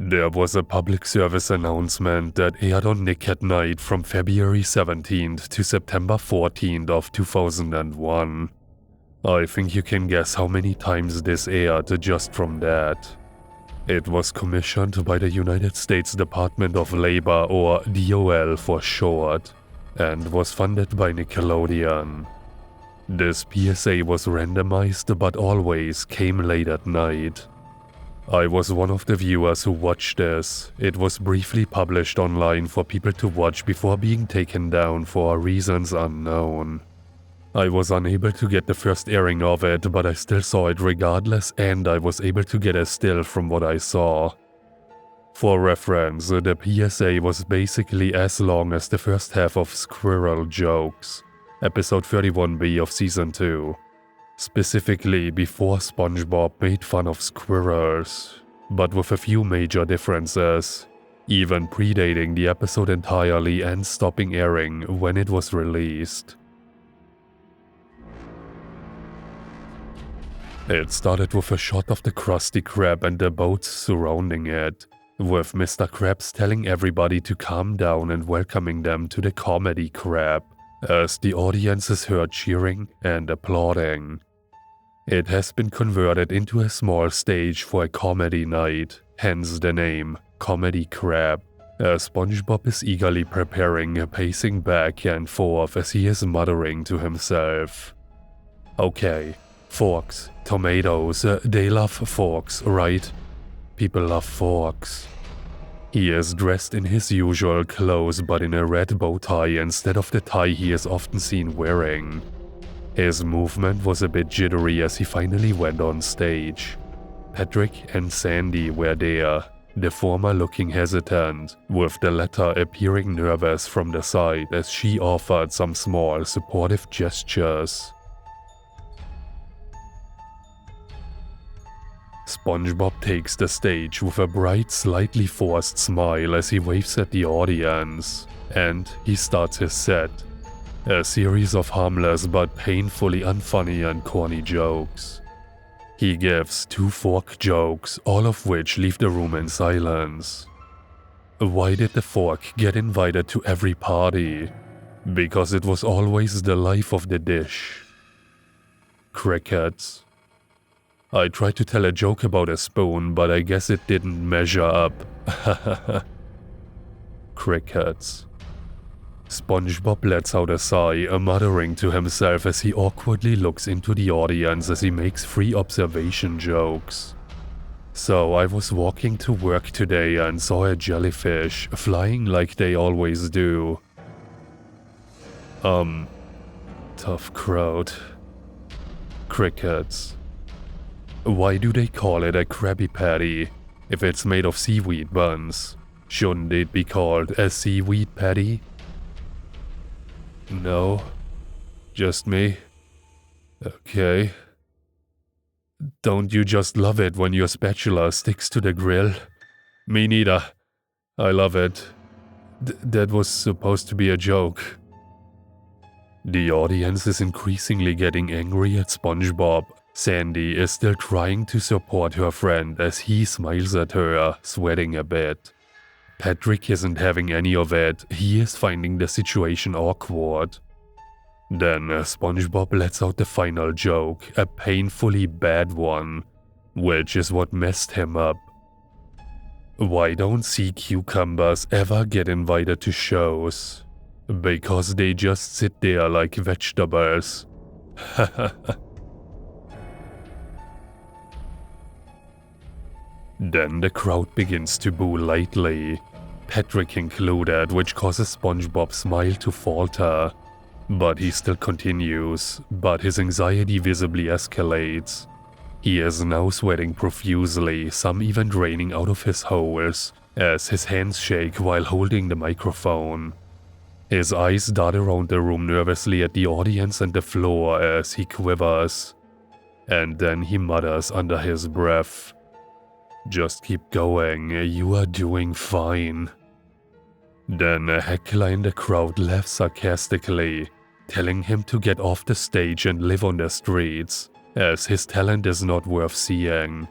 There was a public service announcement that aired on Nick at Night from February 17th to September 14th of 2001. I think you can guess how many times this aired just from that. It was commissioned by the United States Department of Labor, or DOL for short, and was funded by Nickelodeon. This PSA was randomized but always came late at night. I was one of the viewers who watched this. It was briefly published online for people to watch before being taken down for reasons unknown. I was unable to get the first airing of it, but I still saw it regardless, and I was able to get a still from what I saw. For reference, the PSA was basically as long as the first half of Squirrel Jokes, episode 31B of season 2. Specifically before SpongeBob made fun of squirrels, but with a few major differences, even predating the episode entirely and stopping airing when it was released. It started with a shot of the Krusty Krab and the boats surrounding it, with Mr. Krabs telling everybody to calm down and welcoming them to the Comedy Crab, as the audience is heard cheering and applauding. It has been converted into a small stage for a comedy night, hence the name Comedy Crab, as SpongeBob is eagerly preparing, pacing back and forth as he is muttering to himself. Okay, forks, tomatoes, they love forks, right? People love forks. He is dressed in his usual clothes but in a red bow tie instead of the tie he is often seen wearing. His movement was a bit jittery as he finally went on stage. Patrick and Sandy were there, the former looking hesitant, with the latter appearing nervous from the side as she offered some small supportive gestures. SpongeBob takes the stage with a bright, slightly forced smile as he waves at the audience, and he starts his set. A series of harmless but painfully unfunny and corny jokes. He gives 2 fork jokes, all of which leave the room in silence. Why did the fork get invited to every party? Because it was always the life of the dish. Crickets. I tried to tell a joke about a spoon, but I guess it didn't measure up. Crickets. SpongeBob lets out a sigh, muttering to himself as he awkwardly looks into the audience as he makes free observation jokes. So I was walking to work today and saw a jellyfish flying like they always do. Tough crowd. Crickets. Why do they call it a Krabby Patty if it's made of seaweed buns? Shouldn't it be called a seaweed patty? No, just me. Okay. Don't you just love it when your spatula sticks to the grill? Me neither. I love it. That was supposed to be a joke. The audience is increasingly getting angry at SpongeBob. Sandy is still trying to support her friend as he smiles at her, sweating a bit. Patrick isn't having any of it, he is finding the situation awkward. Then SpongeBob lets out the final joke, a painfully bad one, which is what messed him up. Why don't sea cucumbers ever get invited to shows? Because they just sit there like vegetables. Then the crowd begins to boo lightly, Patrick included, which causes SpongeBob's smile to falter. But he still continues, but his anxiety visibly escalates. He is now sweating profusely, some even draining out of his holes, as his hands shake while holding the microphone. His eyes dart around the room nervously at the audience and the floor as he quivers. And then he mutters under his breath, "Just keep going, you are doing fine." Then a heckler in the crowd laughs sarcastically, telling him to get off the stage and live on the streets, as his talent is not worth seeing.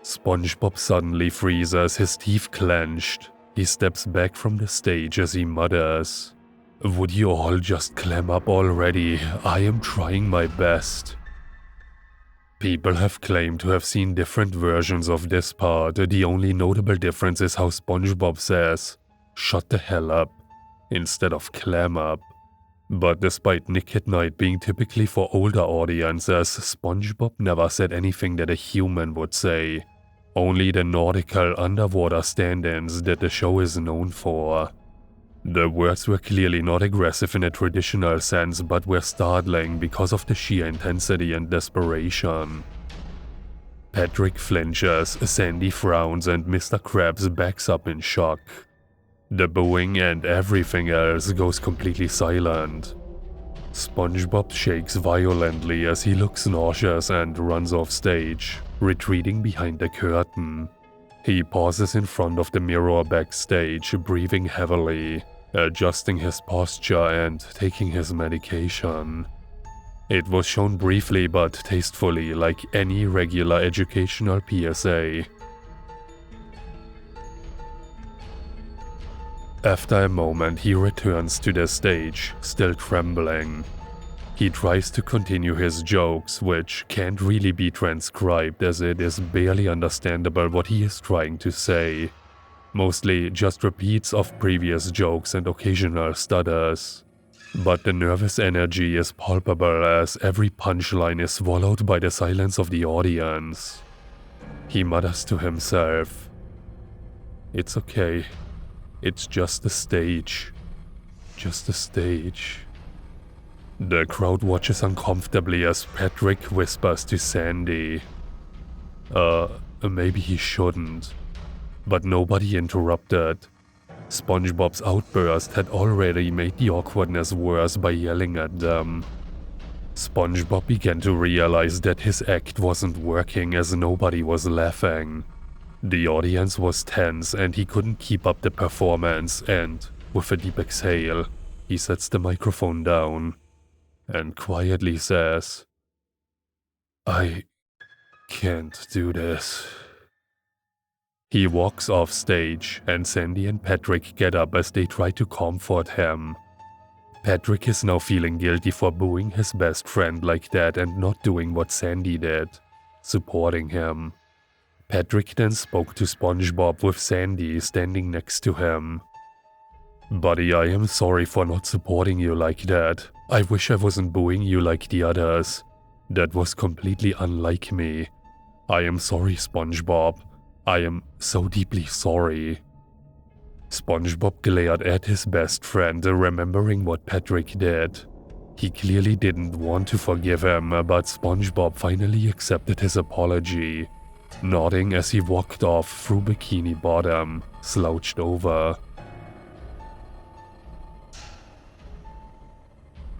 SpongeBob suddenly freezes, his teeth clenched. He steps back from the stage as he mutters, "Would you all just clam up already? I am trying my best." People have claimed to have seen different versions of this part. The only notable difference is how SpongeBob says, "Shut the hell up," instead of "clam up." But despite Nick at Night being typically for older audiences, SpongeBob never said anything that a human would say. Only the nautical underwater stand-ins that the show is known for. The words were clearly not aggressive in a traditional sense, but were startling because of the sheer intensity and desperation. Patrick flinches, Sandy frowns, and Mr. Krabs backs up in shock. The booing and everything else goes completely silent. SpongeBob shakes violently as he looks nauseous and runs off stage, retreating behind the curtain. He pauses in front of the mirror backstage, breathing heavily, adjusting his posture and taking his medication. It was shown briefly but tastefully, like any regular educational PSA. After a moment, he returns to the stage, still trembling. He tries to continue his jokes, which can't really be transcribed as it is barely understandable what he is trying to say. Mostly just repeats of previous jokes and occasional stutters. But the nervous energy is palpable as every punchline is swallowed by the silence of the audience. He mutters to himself, "It's okay. It's just a stage. Just a stage." The crowd watches uncomfortably as Patrick whispers to Sandy, maybe he shouldn't." But nobody interrupted. SpongeBob's outburst had already made the awkwardness worse by yelling at them. SpongeBob began to realize that his act wasn't working as nobody was laughing. The audience was tense and he couldn't keep up the performance, and with a deep exhale, he sets the microphone down and quietly says, "I can't do this." He walks off stage, and Sandy and Patrick get up as they try to comfort him. Patrick is now feeling guilty for booing his best friend like that and not doing what Sandy did, supporting him. Patrick then spoke to SpongeBob with Sandy standing next to him. "Buddy, I am sorry for not supporting you like that. I wish I wasn't booing you like the others. That was completely unlike me. I am sorry, SpongeBob. I am so deeply sorry." SpongeBob glared at his best friend, remembering what Patrick did. He clearly didn't want to forgive him, but SpongeBob finally accepted his apology, nodding as he walked off through Bikini Bottom, slouched over.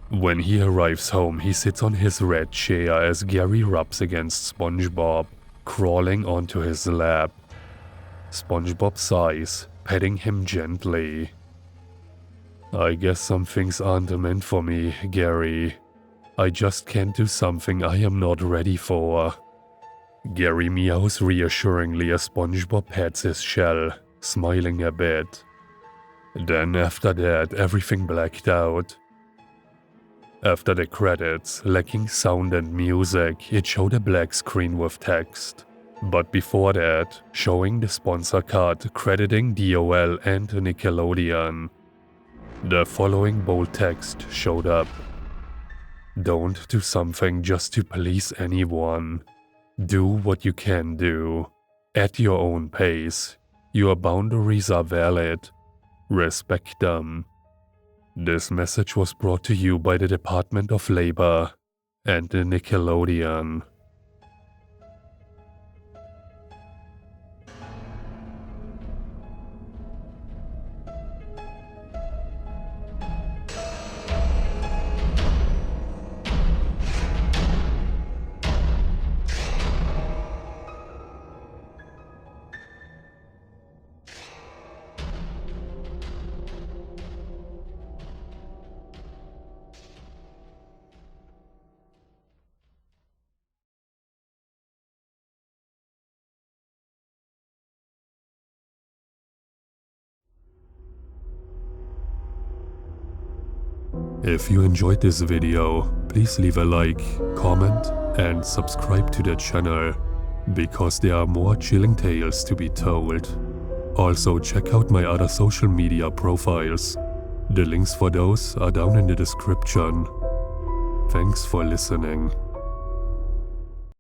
When he arrives home, he sits on his red chair as Gary rubs against SpongeBob, crawling onto his lap. SpongeBob sighs, petting him gently. "I guess some things aren't meant for me, Gary. I just can't do something I am not ready for." Gary meows reassuringly as SpongeBob pats his shell, smiling a bit. Then after that, everything blacked out. After the credits, lacking sound and music, it showed a black screen with text. But before that, showing the sponsor card crediting DOL and Nickelodeon. The following bold text showed up. "Don't do something just to please anyone. Do what you can do. At your own pace. Your boundaries are valid. Respect them." This message was brought to you by the Department of Labor and the Nickelodeon. If you enjoyed this video, please leave a like, comment, and subscribe to the channel, because there are more chilling tales to be told. Also check out my other social media profiles. The links for those are down in the description. Thanks for listening.